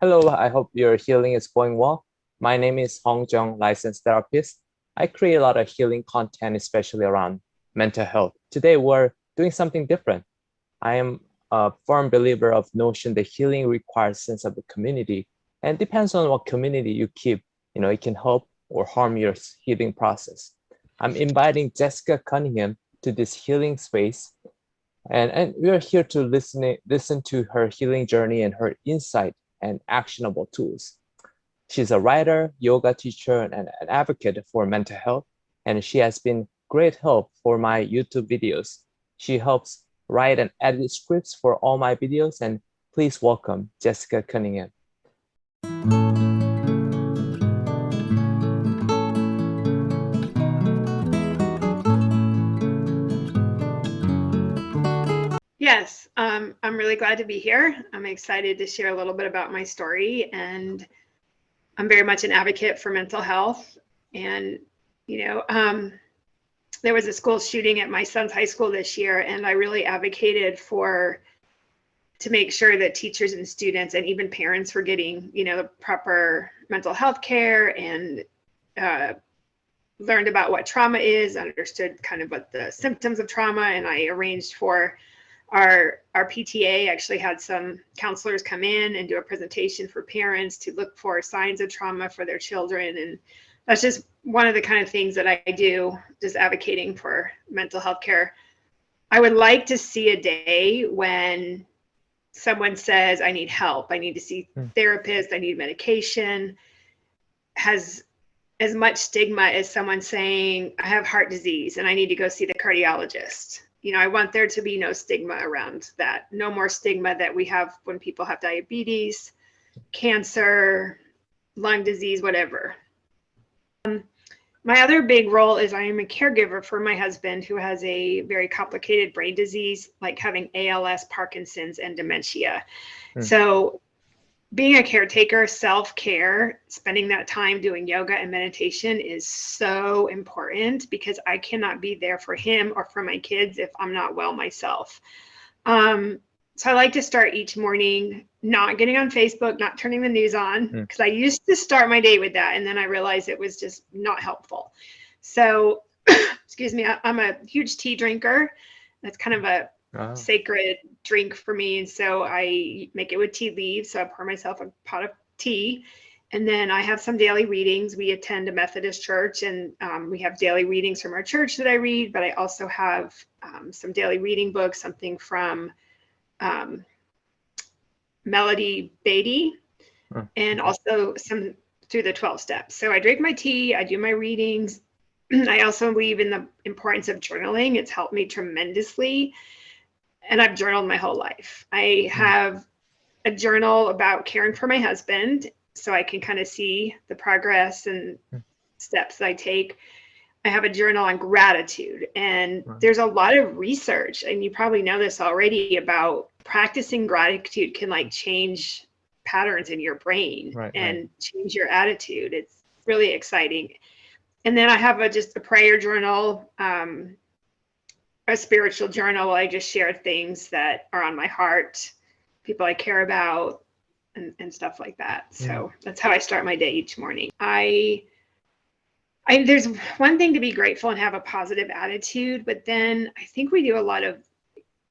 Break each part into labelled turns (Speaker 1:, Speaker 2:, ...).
Speaker 1: Hello, I hope your healing is going well. My name is Hong Jung, licensed therapist. I create a lot of healing content, especially around mental health. Today, we're doing something different. I am a firm believer of notion that healing requires sense of the community and depends on what community you keep. It can help or harm your healing process. I'm inviting Jessica Cunningham to this healing space, and we are here to listen to her healing journey and her insight and actionable tools. She's a writer, yoga teacher, and an advocate for mental health, and she has been great help for my YouTube videos. She helps write and edit scripts for all my videos, and please welcome Jessica Cunningham.
Speaker 2: Yes, I'm really glad to be here. I'm excited to share a little bit about my story, and I'm very much an advocate for mental health. And, you know, um, there was a school shooting at my son's high school this year, and I really advocated for to make sure that teachers and students and even parents were getting, the proper mental health care and uh, learned about what trauma is, understood kind of what the symptoms of trauma, and I arranged for our PTA actually had some counselors come in and do a presentation for parents to look for signs of trauma for their children. And that's just one of the kind of things that I do, just advocating for mental health care. I would like to see a day when someone says, I need help, I need to see a therapist, I need medication, has as much stigma as someone saying, I have heart disease and I need to go see the cardiologist. I want there to be no stigma around that. No more stigma that we have when people have diabetes, cancer, lung disease, whatever. My other big role is I am a caregiver for my husband who has a very complicated brain disease, like having ALS, Parkinson's, and dementia. So being a caretaker, self-care, spending that time doing yoga and meditation is so important because I cannot be there for him or for my kids if I'm not well myself. So I like to start each morning not getting on Facebook, not turning the news on, because I used to start my day with that, and then I realized it was just not helpful. So, excuse me, I'm a huge tea drinker. That's kind of a sacred drink for me. And so I make it with tea leaves. So I pour myself a pot of tea. And then I have some daily readings. We attend a Methodist church, and we have daily readings from our church that I read. But I also have some daily reading books, something from Melody Beatty, and also some through the 12 steps. So I drink my tea, I do my readings. I also believe in the importance of journaling. It's helped me tremendously. And I've journaled my whole life. I have a journal about caring for my husband, so I can kind of see the progress and steps that I take. I have a journal on gratitude, and there's a lot of research, and you probably know this already, about practicing gratitude can like change patterns in your brain and change your attitude. It's really exciting. And then I have just a prayer journal, a spiritual journal. I just share things that are on my heart, people I care about, and stuff like that. So that's how I start my day each morning. There's one thing to be grateful and have a positive attitude, but then I think we do a lot of,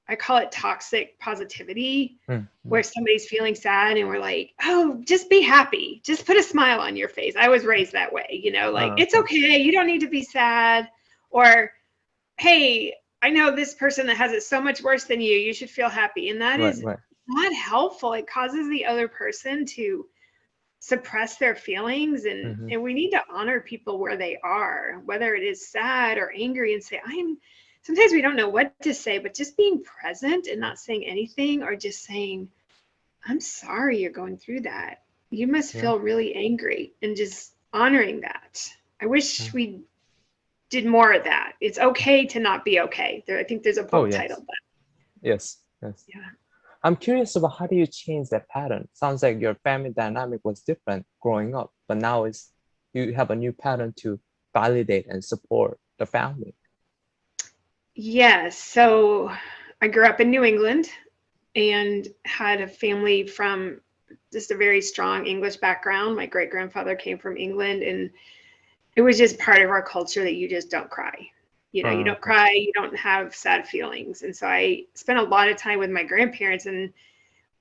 Speaker 2: I call it toxic positivity, where somebody's feeling sad and we're like, oh, just be happy. Just put a smile on your face. I was raised that way, it's okay. You don't need to be sad. Or, hey, I know this person that has it so much worse than you. You should feel happy. And that is not helpful. It causes the other person to suppress their feelings. And we need to honor people where they are, whether it is sad or angry, and say, sometimes we don't know what to say, but just being present and not saying anything, or just saying, I'm sorry you're going through that. You must feel really angry, and just honoring that. I wish we did more of that. It's okay to not be okay. I think there's a book titled that.
Speaker 1: Yes. Yeah. I'm curious about how do you change that pattern? Sounds like your family dynamic was different growing up, but now you have a new pattern to validate and support the family.
Speaker 2: Yes. So I grew up in New England and had a family from just a very strong English background. My great grandfather came from England, and it was just part of our culture that you just don't cry. You know, you don't
Speaker 1: Okay.
Speaker 2: cry, you don't have sad feelings. And so I spent a lot of time with my grandparents, and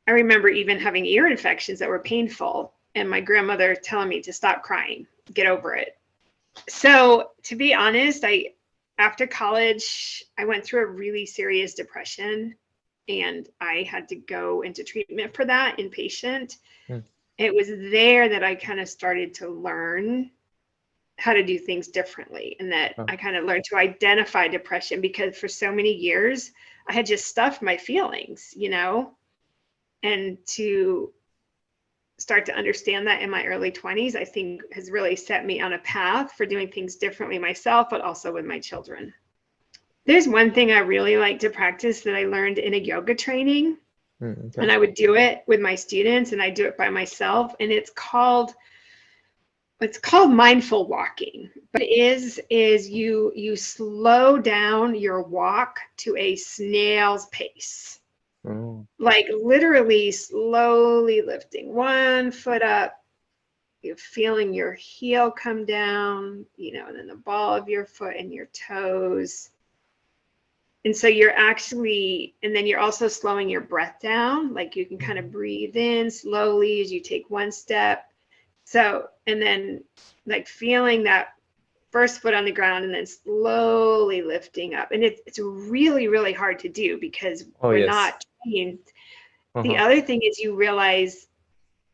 Speaker 2: I remember even having ear infections that were painful, and my grandmother telling me to stop crying, get over it. So to be honest, after college, I went through a really serious depression, and I had to go into treatment for that inpatient.
Speaker 1: Mm.
Speaker 2: It was there that I kind of started to learn how to do things differently, and that
Speaker 1: Oh,
Speaker 2: I kind of learned to identify depression, because for so many years I had just stuffed my feelings, you know, and to start to understand that in my early 20s, I think has really set me on a path for doing things differently myself, but also with my children. There's one thing I really like to practice that I learned in a yoga training,
Speaker 1: okay.
Speaker 2: and I would do it with my students, and I do it by myself, and it's called mindful walking. But it is you slow down your walk to a snail's pace,
Speaker 1: Oh,
Speaker 2: like literally slowly lifting one foot up, you're feeling your heel come down, you know, and then the ball of your foot and your toes. And so you're actually, and then you're also slowing your breath down, like you can kind of breathe in slowly as you take one step. So, and then like feeling that first foot on the ground and then slowly lifting up. And it's really, really hard to do because
Speaker 1: oh
Speaker 2: we're
Speaker 1: yes.
Speaker 2: not trained. The
Speaker 1: Uh-huh.
Speaker 2: other thing is you realize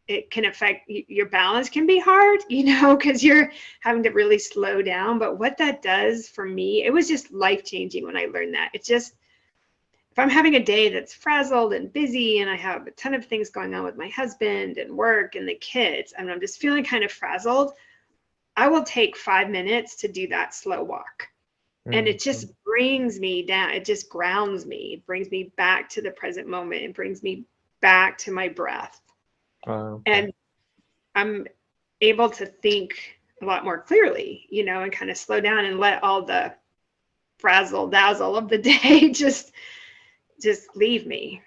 Speaker 2: it can affect your balance, can be hard, you know, because you're having to really slow down. But what that does for me, it was just life changing when I learned that. It's just, if I'm having a day that's frazzled and busy and I have a ton of things going on with my husband and work and the kids, and I'm just feeling kind of frazzled, I will take 5 minutes to do that slow walk. And
Speaker 1: Mm,
Speaker 2: it just brings me down. It just grounds me. It brings me back to the present moment. It brings me back to my breath.
Speaker 1: okay.
Speaker 2: And I'm able to think a lot more clearly, you know, and kind of slow down and let all the frazzle dazzle of the day just leave me.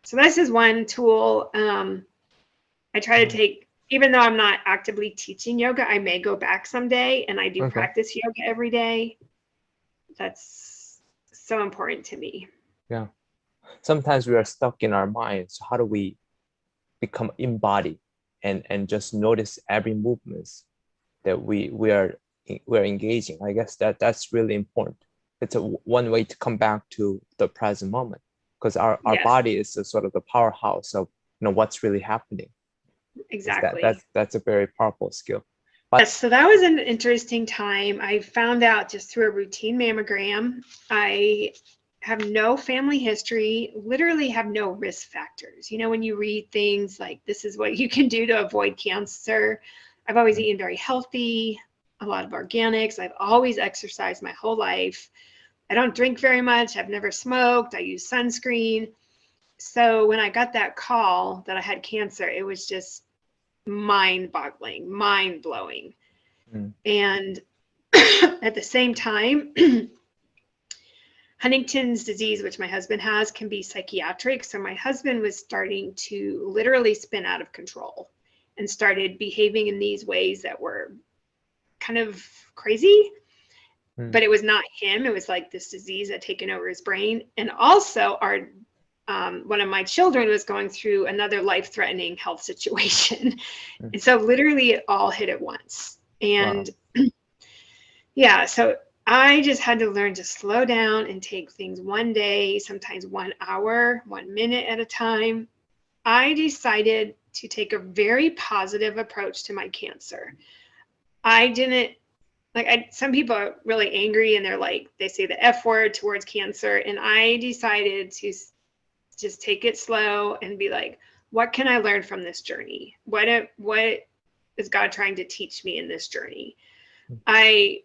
Speaker 2: So this is one tool. I try to
Speaker 1: Mm,
Speaker 2: take, even though I'm not actively teaching yoga, I may go back someday, and I do
Speaker 1: okay.
Speaker 2: practice yoga every day. That's so important to me.
Speaker 1: Yeah. Sometimes we are stuck in our minds. How do we become embodied and just notice every movements that we're engaging? I guess that's really important. It's one way to come back to the present moment, because our
Speaker 2: Yes,
Speaker 1: body is the sort of the powerhouse of what's really happening. Is that
Speaker 2: exactly.
Speaker 1: that's a very powerful skill. But
Speaker 2: Yes, so that was an interesting time. I found out just through a routine mammogram. I have no family history, literally have no risk factors. You know, when you read things like this is what you can do to avoid cancer, I've always eaten very healthy, a lot of organics. I've always exercised my whole life. I don't drink very much. I've never smoked. I use sunscreen. So when I got that call that I had cancer, it was just mind boggling, mind blowing.
Speaker 1: mm,
Speaker 2: And at the same time, Huntington's disease, which my husband has, can be psychiatric. So my husband was starting to literally spin out of control and started behaving in these ways that were kind of crazy.
Speaker 1: mm,
Speaker 2: But it was not him. It was like this disease had taken over his brain. And also, our one of my children was going through another life-threatening health situation.
Speaker 1: mm.
Speaker 2: And so literally it all hit at once.
Speaker 1: Wow.
Speaker 2: And yeah, so I just had to learn to slow down and take things one day, sometimes 1 hour, 1 minute at a time. I decided to take a very positive approach to my cancer. I didn't some people are really angry, and they're like, they say the F word towards cancer. And I decided to just take it slow and be like, what can I learn from this journey? What is God trying to teach me in this journey? I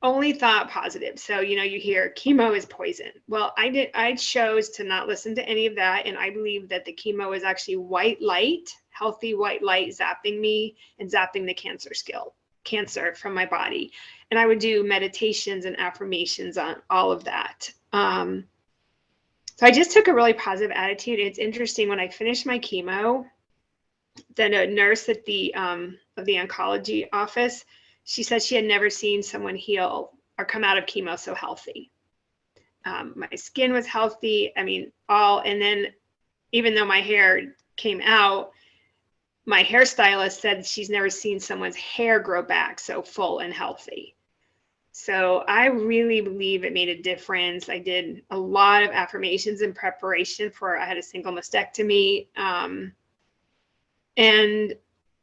Speaker 2: only thought positive. So, you know, you hear chemo is poison. Well, I chose to not listen to any of that. And I believe that the chemo is actually white light, healthy white light zapping me and zapping the cancer from my body. And I would do meditations and affirmations on all of that. So I just took a really positive attitude. It's interesting, when I finished my chemo, then a nurse at the of the oncology office, she said she had never seen someone heal or come out of chemo so healthy. My skin was healthy. I mean, and then even though my hair came out, my hairstylist said she's never seen someone's hair grow back so full and healthy. So I really believe it made a difference. I did a lot of affirmations in preparation for, I had a single mastectomy. And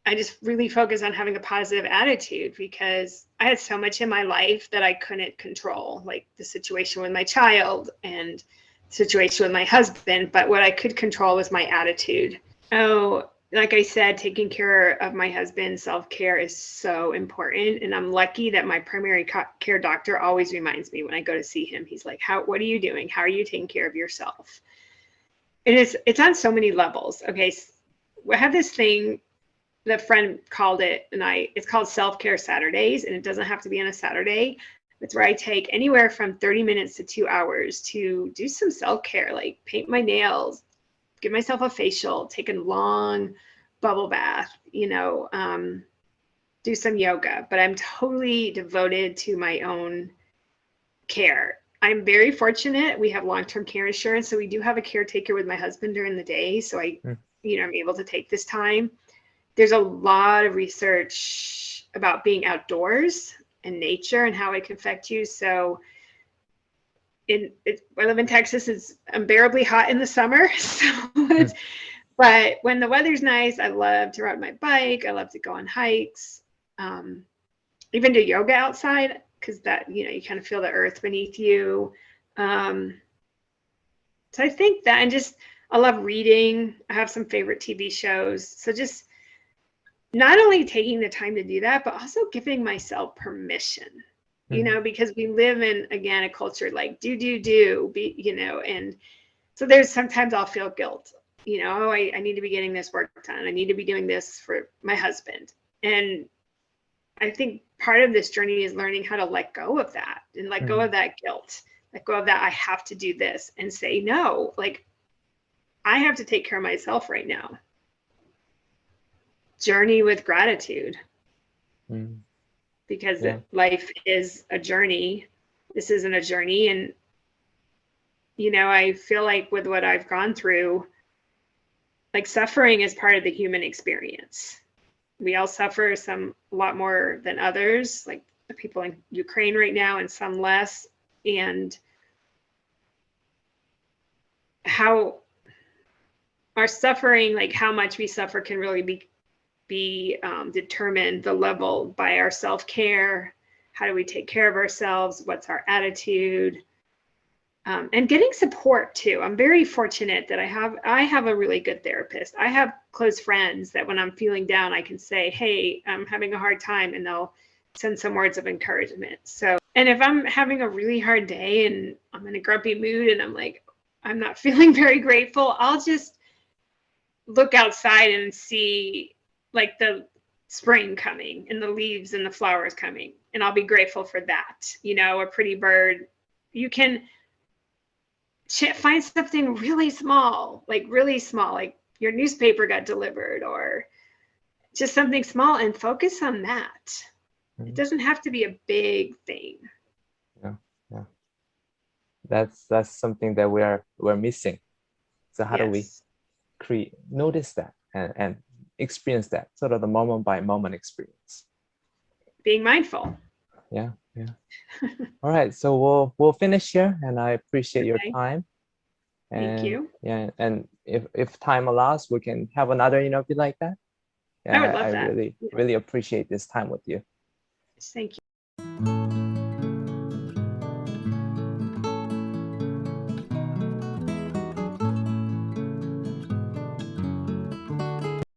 Speaker 2: I just really focused on having a positive attitude, because I had so much in my life that I couldn't control, like the situation with my child and the situation with my husband. But what I could control was my attitude. Oh, like I said, taking care of my husband, self-care is so important. And I'm lucky that my primary care doctor always reminds me when I go to see him. He's like, what are you doing? How are you taking care of yourself? And it's on so many levels. Okay, so I have this thing, the friend called it, and it's called Self-Care Saturdays, and it doesn't have to be on a Saturday. It's where I take anywhere from 30 minutes to 2 hours to do some self-care, like paint my nails, give myself a facial, take a long bubble bath, do some yoga. But I'm totally devoted to my own care. I'm very fortunate. We have long-term care insurance, so we do have a caretaker with my husband during the day. So I'm able to take this time. There's a lot of research about being outdoors and nature and how it can affect you. So I live in Texas. It's unbearably hot in the summer. But when the weather's nice, I love to ride my bike. I love to go on hikes, even do yoga outside, because that, you kind of feel the earth beneath you. So I think that, and just, I love reading. I have some favorite TV shows. So just not only taking the time to do that, but also giving myself permission, because we live in, again, a culture like do, and so there's sometimes I'll feel guilt, I need to be getting this work done. I need to be doing this for my husband. And I think part of this journey is learning how to let go of that and let go of that guilt, let go of that I have to do this, and say, no, like, I have to take care of myself right now. Journey with gratitude. Because life is a journey. This isn't a journey. And, I feel like with what I've gone through, like, suffering is part of the human experience. We all suffer, some a lot more than others, like the people in Ukraine right now, and some less. And how our suffering, like how much we suffer, can really be determined, the level, by our self-care. How do we take care of ourselves? What's our attitude? And getting support too. I'm very fortunate that I have a really good therapist. I have close friends that when I'm feeling down, I can say, hey, I'm having a hard time, and they'll send some words of encouragement. So, and if I'm having a really hard day and I'm in a grumpy mood and I'm like, I'm not feeling very grateful, I'll just look outside and see, like, the spring coming and the leaves and the flowers coming, and I'll be grateful for that. A pretty bird. You can find something really small, like your newspaper got delivered, or just something small, and focus on that. It doesn't have to be a big thing.
Speaker 1: Yeah. That's something that we're missing. So how do we notice that and experience that, sort of the moment by moment experience?
Speaker 2: Being mindful.
Speaker 1: Yeah. All right, so we'll finish here, and I appreciate your time. And,
Speaker 2: thank you.
Speaker 1: Yeah, and if time allows, we can have another interview like that.
Speaker 2: I would love that.
Speaker 1: Really appreciate this time with you.
Speaker 2: Thank you.